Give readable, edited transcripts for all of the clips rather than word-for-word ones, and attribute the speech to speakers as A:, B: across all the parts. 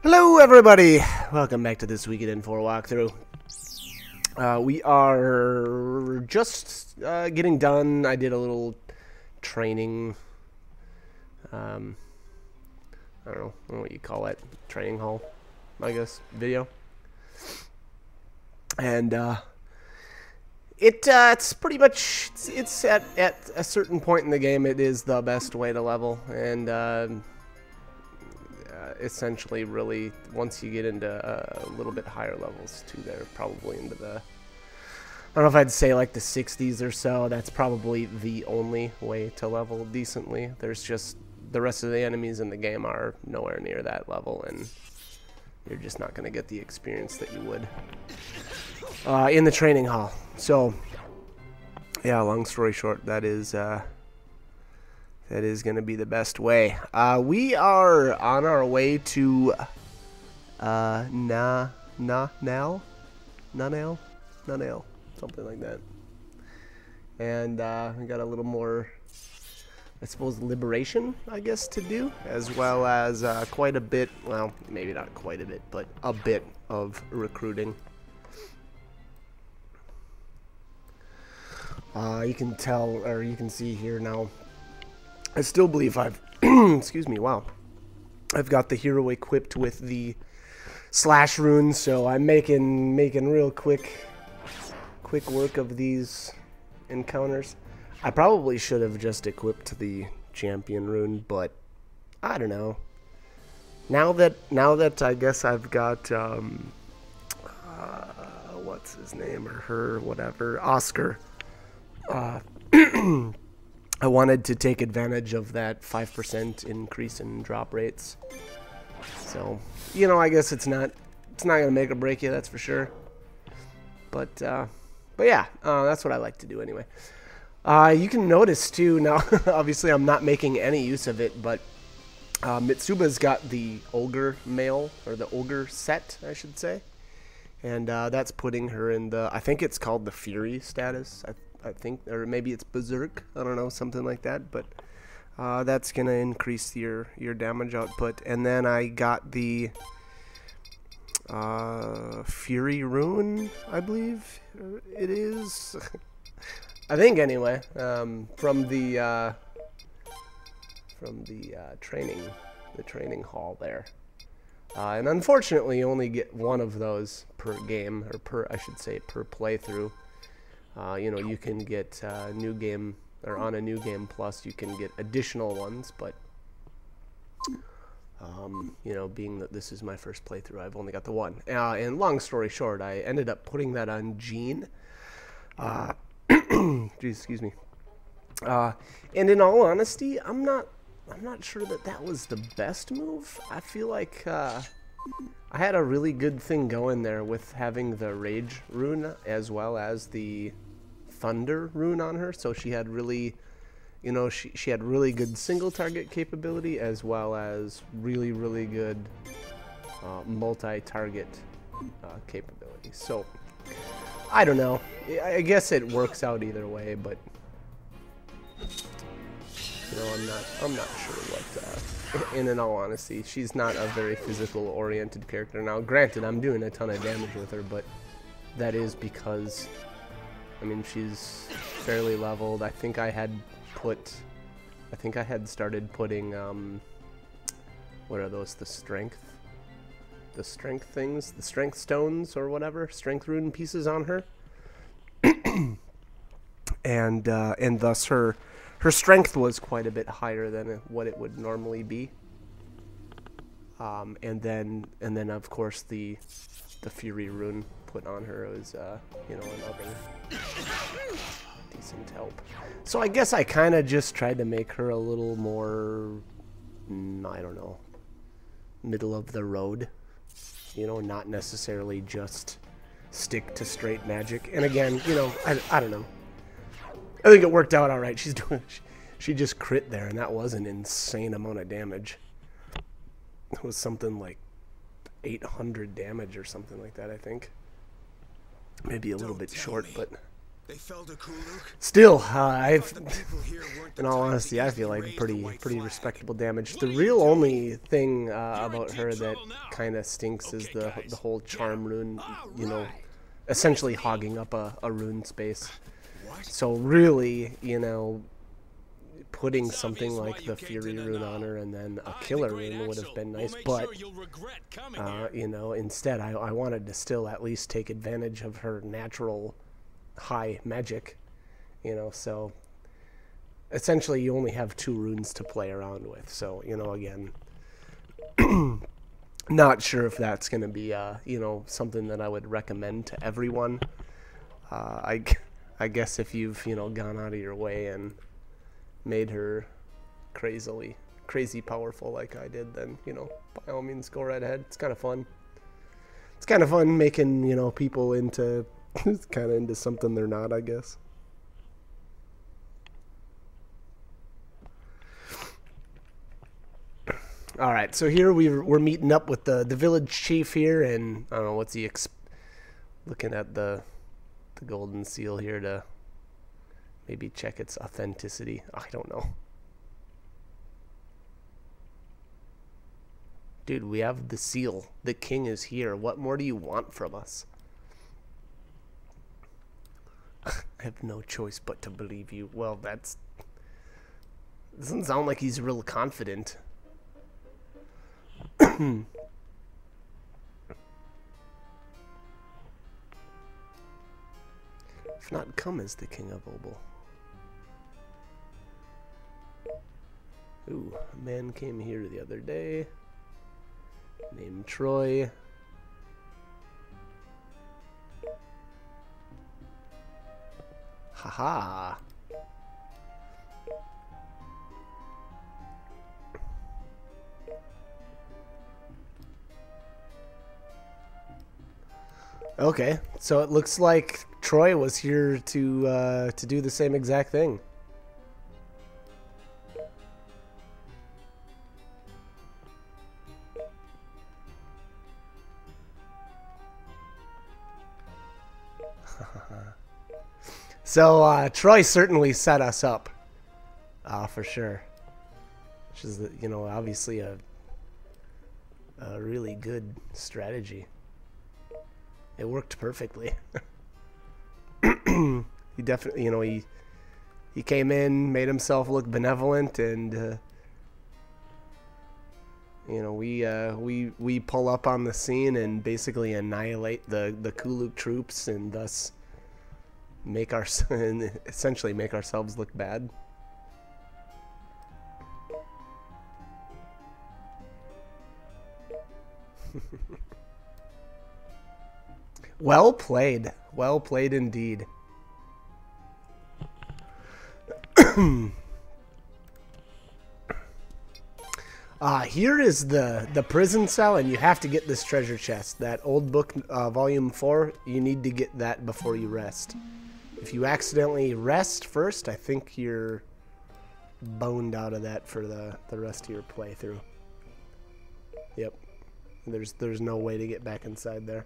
A: Hello everybody! Welcome back to this Suikoden 4 walkthrough. We are just getting done. I did a little training, I don't know what you call it, training hall, I guess, video. And it's pretty much, it's at a certain point in the game, it is the best way to level. And essentially, really, once you get into a little bit higher levels too, they're probably into the, I don't know if I'd say like the 60s or so. That's probably the only way to level decently. There's just, the rest of the enemies in the game are nowhere near that level, and you're just not going to get the experience that you would in the training hall. So, yeah, long story short, that is going to be the best way. We are on our way to Nanel, something like that. And we got a little more, I suppose, liberation, I guess, to do, as well as quite a bit, well, maybe not quite a bit, but a bit of recruiting. You can tell, or you can see here now, I still believe I've, excuse me, wow. I've got the hero equipped with the slash rune, so I'm making real quick work of these encounters. I probably should have just equipped the champion rune, but I don't know. Now that I guess I've got what's his name, or her, whatever, Oscar. I wanted to take advantage of that 5% increase in drop rates. So, you know, I guess it's not gonna make or break you, that's for sure. But yeah, that's what I like to do anyway. You can notice too now. Obviously, I'm not making any use of it, but Mitsuba's got the ogre mail, or the ogre set, I should say, and that's putting her in the, I think it's called the Fury status. I think, or maybe it's Berserk, I don't know, something like that, but that's going to increase your damage output. And then I got the Fury Rune, I believe it is. I think, anyway, from the training hall there. And unfortunately, you only get one of those per game, or I should say, per playthrough. You know, you can get new game, or on a new game plus, you can get additional ones, but you know, being that this is my first playthrough, I've only got the one. And long story short, I ended up putting that on Jean. Geez, excuse me. And in all honesty, I'm not sure that was the best move. I feel like I had a really good thing going there with having the Rage rune as well as the Thunder rune on her. So she had really, you know, she had really good single target capability as well as really, really good multi-target capability. So I don't know. I guess it works out either way, but you know, I'm not sure what. In all honesty, she's not a very physical-oriented character. Now, granted, I'm doing a ton of damage with her, but that is because, I mean, she's fairly leveled. I think I had started putting, what are those? The strength things, the strength stones or whatever, strength rune pieces on her, and thus her strength was quite a bit higher than what it would normally be. And then of course the Fury rune put on her was you know, another decent help. So I guess I kind of just tried to make her a little more, I don't know, middle of the road. You know, not necessarily just stick to straight magic. And again, you know, I don't know. I think it worked out all right. She just crit there, and that was an insane amount of damage. It was something like 800 damage or something like that, I think. Maybe a little bit short, but
B: They felled a Kuluk.
A: Still, in all
B: all
A: honesty, I feel like pretty respectable damage. The real only thing about her that kind of stinks is the whole charm rune, you know, essentially hogging up a rune space. So really, you know, putting something like the Fury rune on her and then a killer rune would have been nice, but you know, instead I wanted to still at least take advantage of her natural high magic, you know, so essentially you only have 2 runes to play around with. So, you know, again, not sure if that's going to be you know, something that I would recommend to everyone. I guess if you've, you know, gone out of your way and made her crazy powerful like I did, then, you know, by all means go right ahead. It's kind of fun. It's kind of fun making, you know, people into kind of into something they're not, I guess. All right, so here we're meeting up with the village chief here, and I don't know what's he looking at the golden seal here to maybe check its authenticity. I don't know. Dude, we have the seal. The king is here. What more do you want from us? I have no choice but to believe you. Well, doesn't sound like he's real confident. If not, come as the king of Obel. Ooh, a man came here the other day named Troy. Haha. Okay, so it looks like Troy was here to do the same exact thing. So Troy certainly set us up, for sure. Which is, you know, obviously a really good strategy. It worked perfectly. He definitely, you know, he came in, made himself look benevolent, and you know, we pull up on the scene and basically annihilate the Kuluk troops, and thus essentially make ourselves look bad. Well played. Well played indeed. Here is the prison cell, and you have to get this treasure chest. That old book, volume 4, you need to get that before you rest. If you accidentally rest first, I think you're boned out of that for the rest of your playthrough. Yep. There's no way to get back inside there.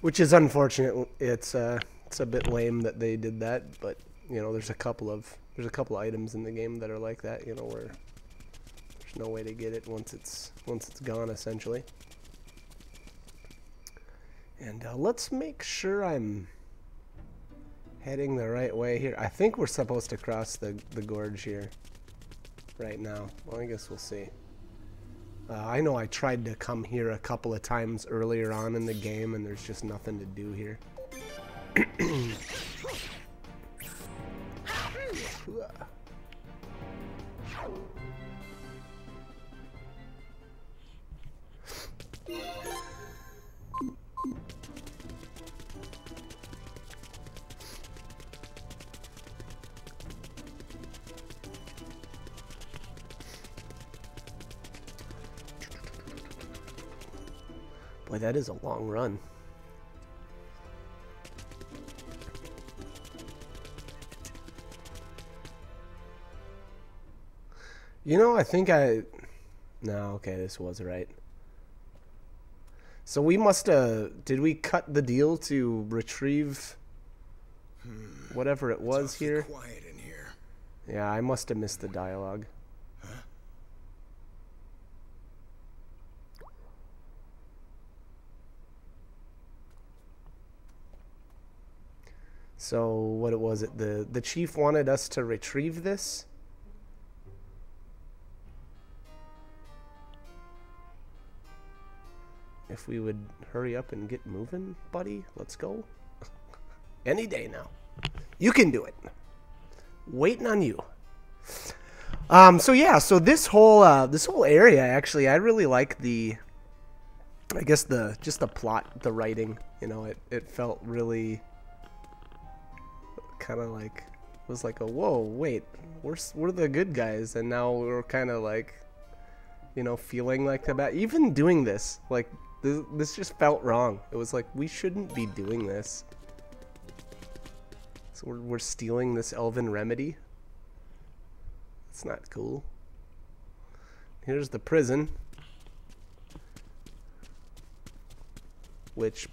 A: Which is unfortunate. It's a bit lame that they did that, but you know, there's a couple of items in the game that are like that, you know, where there's no way to get it once it's gone, essentially. And let's make sure I'm heading the right way here. I think we're supposed to cross the gorge here right now. Well, I guess we'll see. I know I tried to come here a couple of times earlier on in the game, and there's just nothing to do here. Boy, that is a long run. You know, I think no, okay, this was right. So we must did we cut the deal to retrieve whatever it was here.
B: Quiet in here.
A: Yeah, I must have missed the dialogue.
B: Huh?
A: So what was it? The chief wanted us to retrieve this. If we would hurry up and get moving, buddy, let's go. Any day now. You can do it. Waiting on you. So yeah, so this whole area, actually, I really like I guess just the plot, the writing, you know, it felt really kind of like, it was like a, whoa, wait, we're the good guys, and now we're kind of like, you know, feeling like the bad. Even doing this, like, this just felt wrong. It was like, we shouldn't be doing this. So we're stealing this elven remedy. It's not cool. Here's the prison. Which,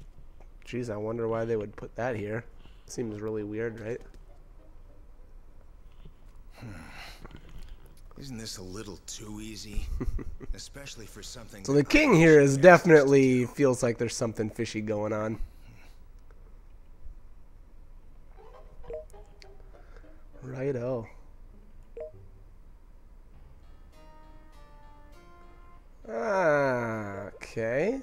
A: geez, I wonder why they would put that here. Seems really weird, right?
B: Isn't this a little too easy? Especially for something.
A: So the king here is definitely feels like there's something fishy going on. Righto. Ah, okay.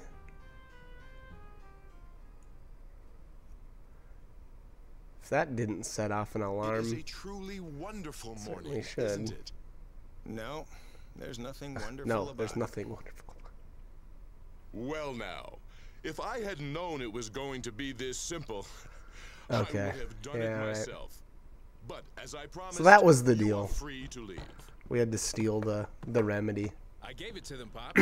A: If that didn't set off an alarm,
C: it is a truly wonderful morning,
A: should.
C: isn't it?
B: No, there's nothing wonderful
A: no,
B: about
A: there's
B: it.
A: nothing wonderful.
C: Well now, if I had known it was going to be this simple,
A: Okay.
C: I would have done it myself. But as I promised,
A: So that was the
C: you
A: deal.
C: are free to leave.
A: We had to steal the remedy.
D: I gave it to them, Pop.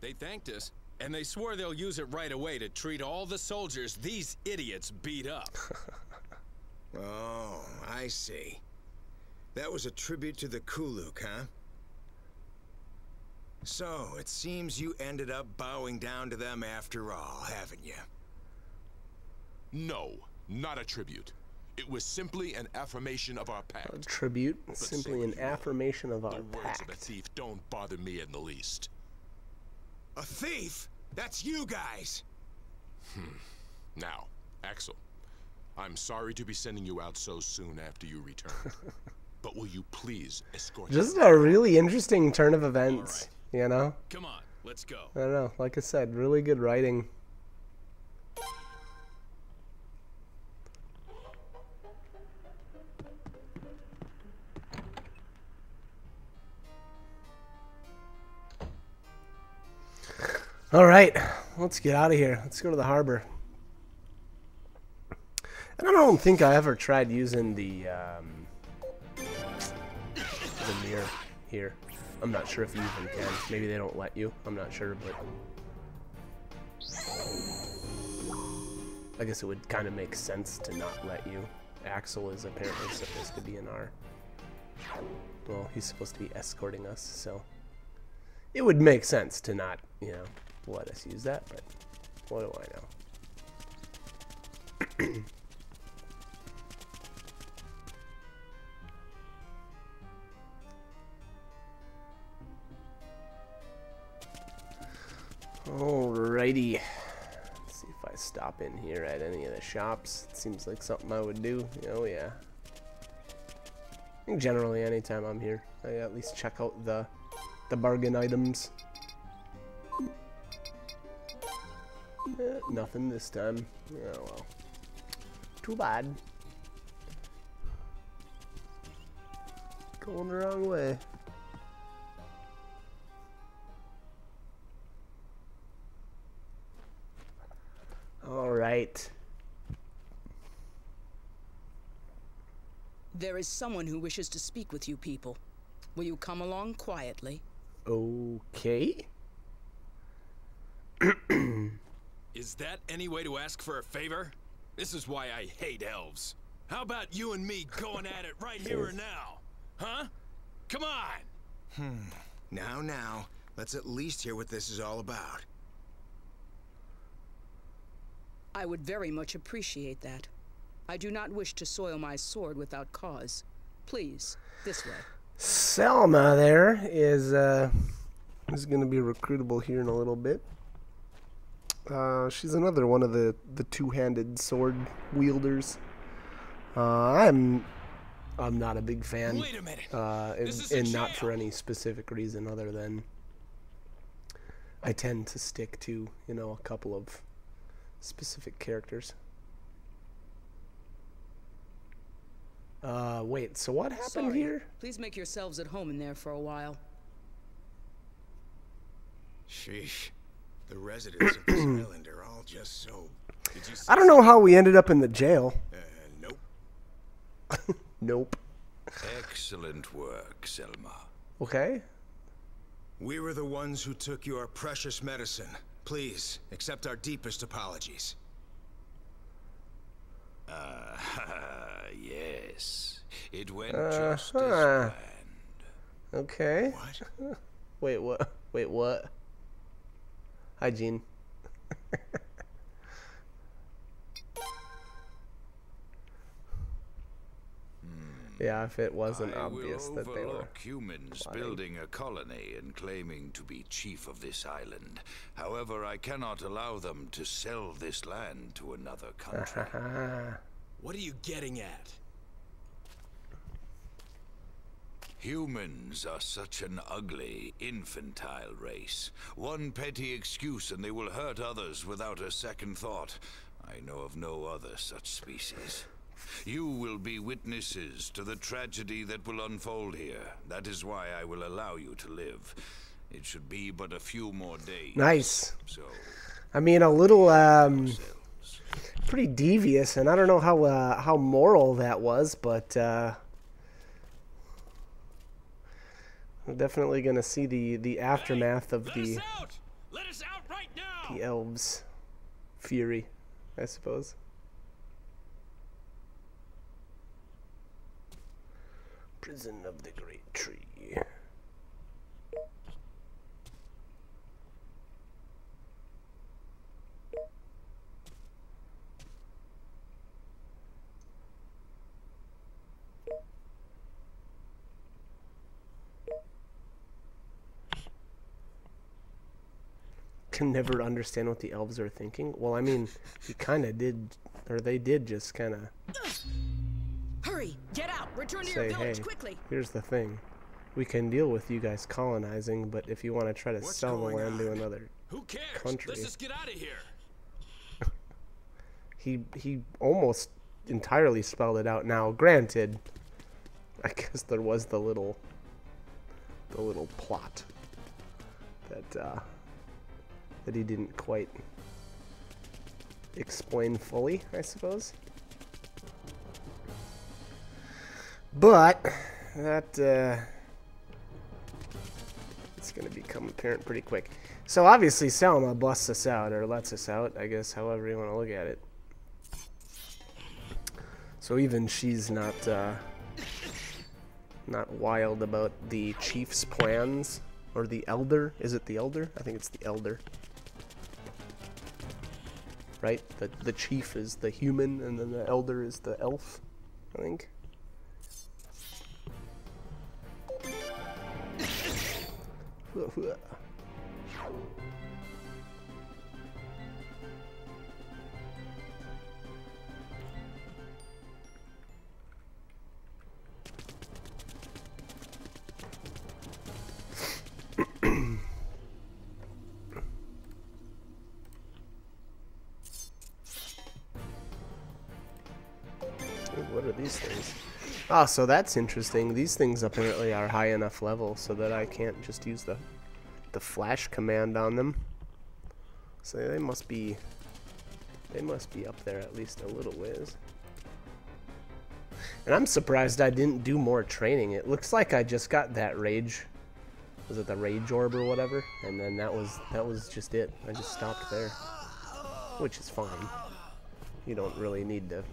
D: They thanked us, and they swore they'll use it right away to treat all the soldiers these idiots beat up.
B: Oh, I see. That was a tribute to the Kuluk, huh? So, it seems you ended up bowing down to them after all, haven't you?
C: No, not a tribute. It was simply an affirmation of our
A: A
C: pact.
A: tribute, simply an
C: say what you will,
A: affirmation of our
C: The words of a
A: pact.
C: thief don't bother me in the least.
B: A thief? That's you guys!
C: Now, Axel, I'm sorry to be sending you out so soon after you return. But will you please escort
A: Just
C: me?
A: a really interesting turn of events, you know?
D: Come on, let's go.
A: I don't know, like I said, really good writing. All right, let's get out of here. Let's go to the harbor. And I don't think I ever tried using the mirror here. I'm not sure if you even can. Maybe they don't let you. I'm not sure, but I guess it would kind of make sense to not let you. Axel is apparently supposed to be in our... Well, he's supposed to be escorting us, so it would make sense to not, you know, let us use that, but what do I know? Alrighty. Let's see if I stop in here at any of the shops. It seems like something I would do. Oh yeah. I think generally anytime I'm here, I at least check out the bargain items. Nothing this time. Oh well. Too bad. Going the wrong way. All right.
E: There is someone who wishes to speak with you people. Will you come along quietly?
A: Okay.
D: Is that any way to ask for a favor? This is why I hate elves. How about you and me going at it right here or now? Huh? Come on!
B: Now, let's at least hear what this is all about.
E: I would very much appreciate that. I do not wish to soil my sword without cause. Please, this way.
A: Selma there is going to be recruitable here in a little bit. She's another one of the two-handed sword wielders. I'm not a big fan.
D: Wait a minute.
A: And not for any specific reason other than I tend to stick to, you know, a couple of specific characters. Wait, so what happened
E: Sorry.
A: here?
E: Please make yourselves at home in there for a while.
B: Sheesh. The residents of this island are all just so...
D: Did you see
A: I don't know how we ended up in the jail.
B: Nope.
A: Nope.
F: Excellent work, Selma.
A: Okay.
B: We were the ones who took your precious medicine. Please, accept our deepest apologies.
F: Yes. It went just as planned.
A: Okay.
B: What?
A: Wait, what? Wait, what? Hi, Gene. Yeah, if it wasn't obvious that they were
F: overlook humans
A: lying.
F: building a colony and claiming to be chief of this island. However, I cannot allow them to sell this land to another country.
D: What are you getting at?
F: Humans are such an ugly, infantile race. One petty excuse and they will hurt others without a second thought. I know of no other such species. You will be witnesses to the tragedy that will unfold here. That is why I will allow you to live. It should be but a few more days.
A: Nice.
F: So,
A: I mean, a little, pretty devious, and I don't know how moral that was, but, we're definitely gonna see the aftermath of
D: Let
A: the
D: us out! Let us out right now!
A: the elves' fury, I suppose. Prison of the Great Tree. Can never understand what the elves are thinking. Well, I mean, he kind of did, or they did just kind of
E: Hurry! Get out! Return to
A: say,
E: your village
A: hey,
E: quickly!
A: here's the thing. We can deal with you guys colonizing, but if you want to try to
B: What's
A: sell the
B: going
A: land to
B: on?
A: another
D: Who cares?
A: country.
D: Let's just get out of here.
A: He almost entirely spelled it out. Now, granted, I guess there was the little plot that that he didn't quite explain fully, I suppose. But that it's going to become apparent pretty quick. So obviously Selma busts us out, or lets us out, I guess, however you want to look at it. So even she's not wild about the chief's plans, or the elder. Is it the elder? I think it's the elder. Right? The chief is the human, and then the elder is the elf, I think. What are these things? Ah, so that's interesting. These things apparently are high enough level so that I can't just use the flash command on them. So they must be up there at least a little ways. And I'm surprised I didn't do more training. It looks like I just got that rage. Was it the rage orb or whatever? And then that was just it. I just stopped there, which is fine. You don't really need to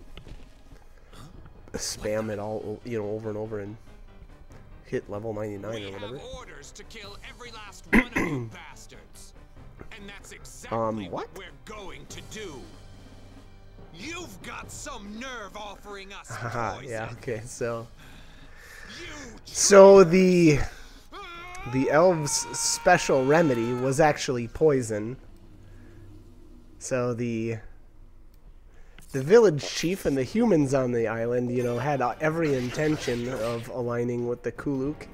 A: spam it all, you know, over and over and hit level 99 or whatever.
D: We have orders to kill every last one of you bastards. And that's exactly
A: what?
D: we're going to do. You've got some nerve offering us
A: Haha,
D: poison.
A: yeah, okay, so
D: You
A: the elves' special remedy was actually poison. So the village chief and the humans on the island, you know, had every intention of aligning with the Kuluk.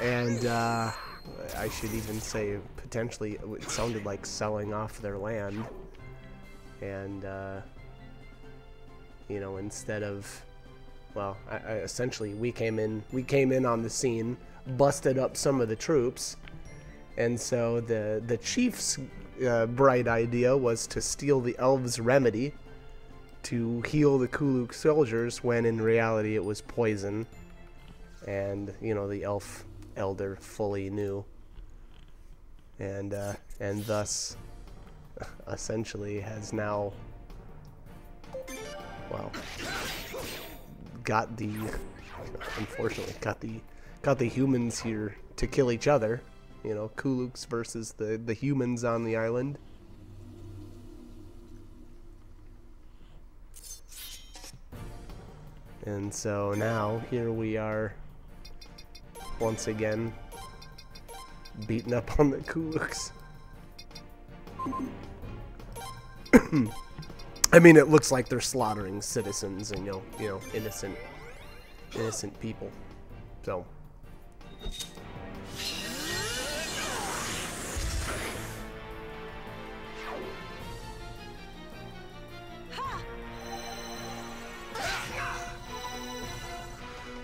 A: And I should even say potentially it sounded like selling off their land. And you know, instead of, well, essentially we came in on the scene, busted up some of the troops, and so the chief's bright idea was to steal the elves' remedy to heal the Kuluk soldiers, when in reality it was poison, and you know, the elf elder fully knew, and thus essentially has now, well, unfortunately got the humans here to kill each other. You know, Kuluks versus the humans on the island. And so now here we are once again beating up on the Kuluks. I mean, it looks like they're slaughtering citizens and you know innocent people.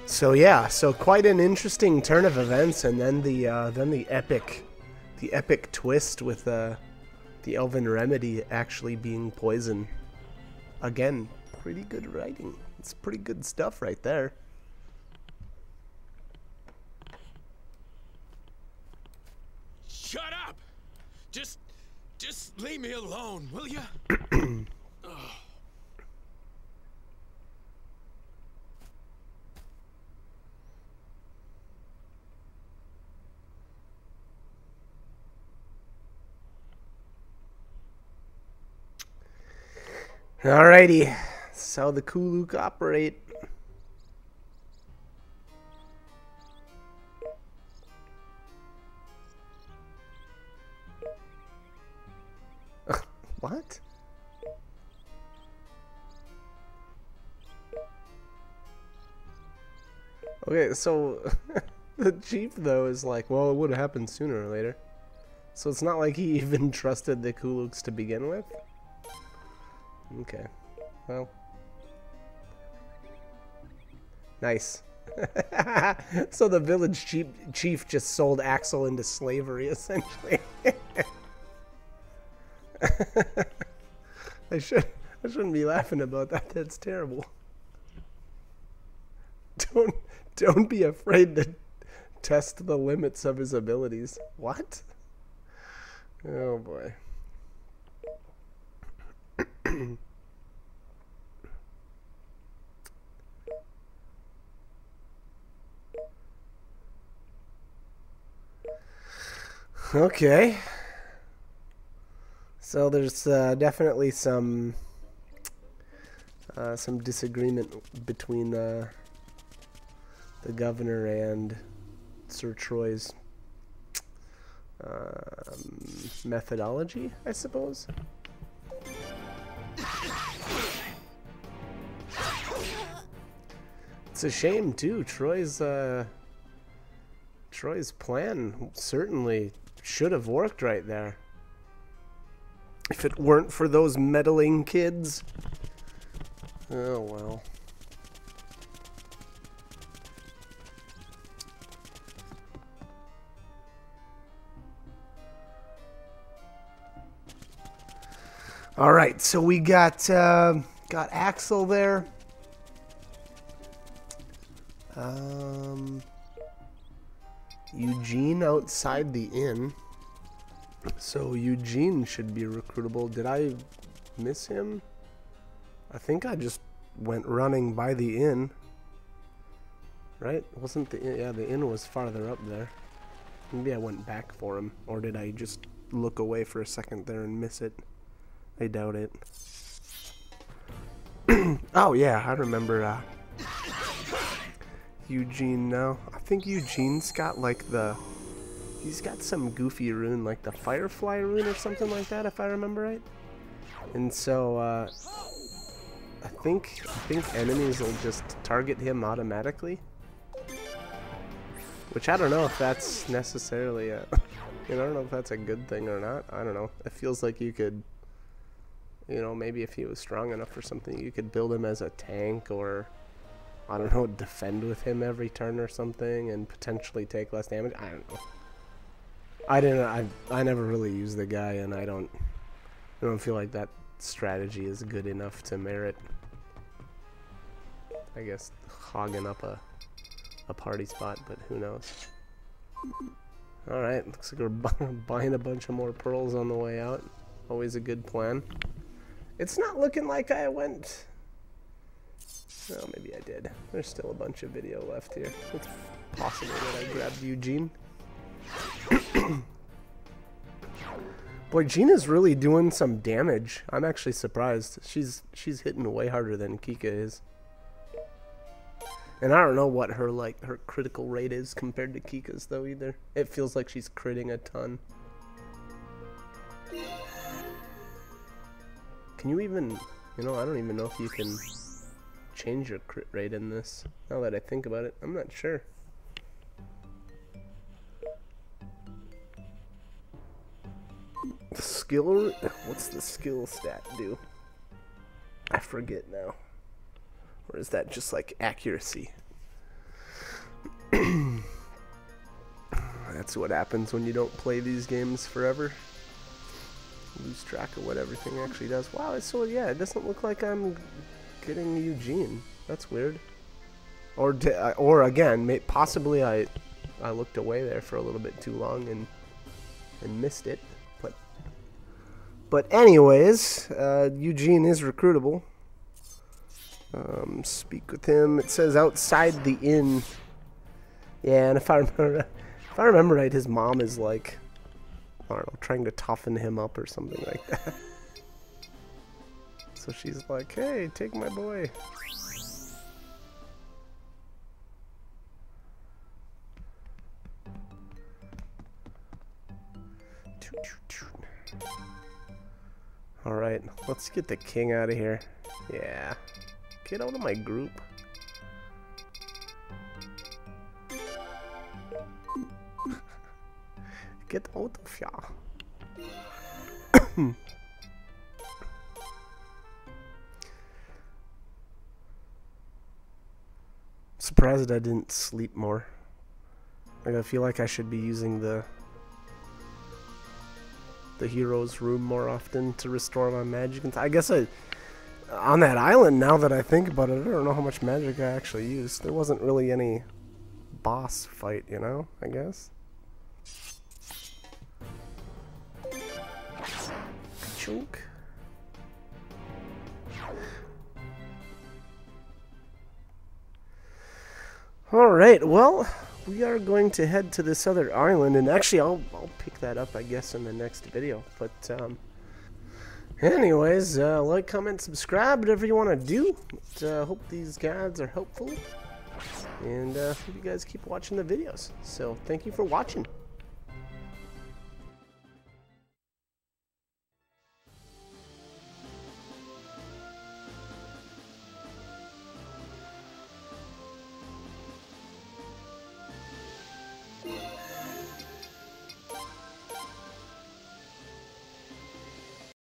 A: So yeah, so quite an interesting turn of events, and then the epic twist with the elven remedy actually being poison. Again, pretty good writing. It's pretty good stuff right there.
D: shut up. Just leave me alone, will you?
A: Alrighty, that's how the Kuluk operate. What? Okay, so the chief though is like, well, it would have happened sooner or later. So it's not like he even trusted the Kuluks to begin with? Okay, well, nice. So the village chief just sold Axel into slavery, essentially. I shouldn't be laughing about that. That's terrible. Don't be afraid to test the limits of his abilities. What? Oh boy. Okay. So there's definitely some disagreement between the governor and Sir Troy's methodology, I suppose. It's a shame too. Troy's plan certainly should have worked right there. If it weren't for those meddling kids. Oh well. All right, so we got Axel there. Eugene outside the inn. So Eugene should be recruitable. Did I miss him? I think I just went running by the inn. Right? Wasn't the inn? Yeah, the inn was farther up there. Maybe I went back for him. Or did I just look away for a second there and miss it? I doubt it. Oh yeah, I remember Eugene now. I think Eugene's got like he's got some goofy rune, like the Firefly rune or something like that, if I remember right. And so I think enemies will just target him automatically. Which I don't know if that's necessarily I don't know if that's a good thing or not. I don't know. It feels like you could, maybe if he was strong enough or something, you could build him as a tank, or I don't know, defend with him every turn or something and potentially take less damage. I don't know. I never really used the guy, and I don't feel like that strategy is good enough to merit, I guess, hogging up a party spot, but who knows. Alright, looks like we're buying a bunch of more pearls on the way out. Always a good plan. It's not looking like I went... Oh, maybe I did. There's still a bunch of video left here. It's possible that I grabbed Eugene. Boy, Gina's really doing some damage. I'm actually surprised. She's hitting way harder than Kika is. And I don't know what her critical rate is compared to Kika's though either. It feels like she's critting a ton. Can you even, I don't even know if you can change your crit rate in this. Now that I think about it, I'm not sure. The skill, what's the skill stat do? I forget now. Or is that just like accuracy? That's what happens when you don't play these games forever. Lose track of what everything actually does. Wow, so yeah, it doesn't look like I'm getting Eugene. That's weird. Or again, possibly I looked away there for a little bit too long and missed it. But anyways, Eugene is recruitable. Speak with him. It says outside the inn. Yeah, and if I remember right, his mom is like, I don't know, trying to toughen him up or something like that. So she's like, hey, take my boy. Alright, let's get the king out of here. Yeah. Get out of my group. Get out of here. Surprised I didn't sleep more. Like, I feel like I should be using the hero's room more often to restore my magic. And I guess on that island, now that I think about it, I don't know how much magic I actually used. There wasn't really any boss fight, I guess. Chunk. Alright, well, we are going to head to this other island, and actually I'll pick that up, I guess, in the next video. But anyways, like, comment, subscribe, whatever you want to do. But, hope these guides are helpful, and hope you guys keep watching the videos. So thank you for watching.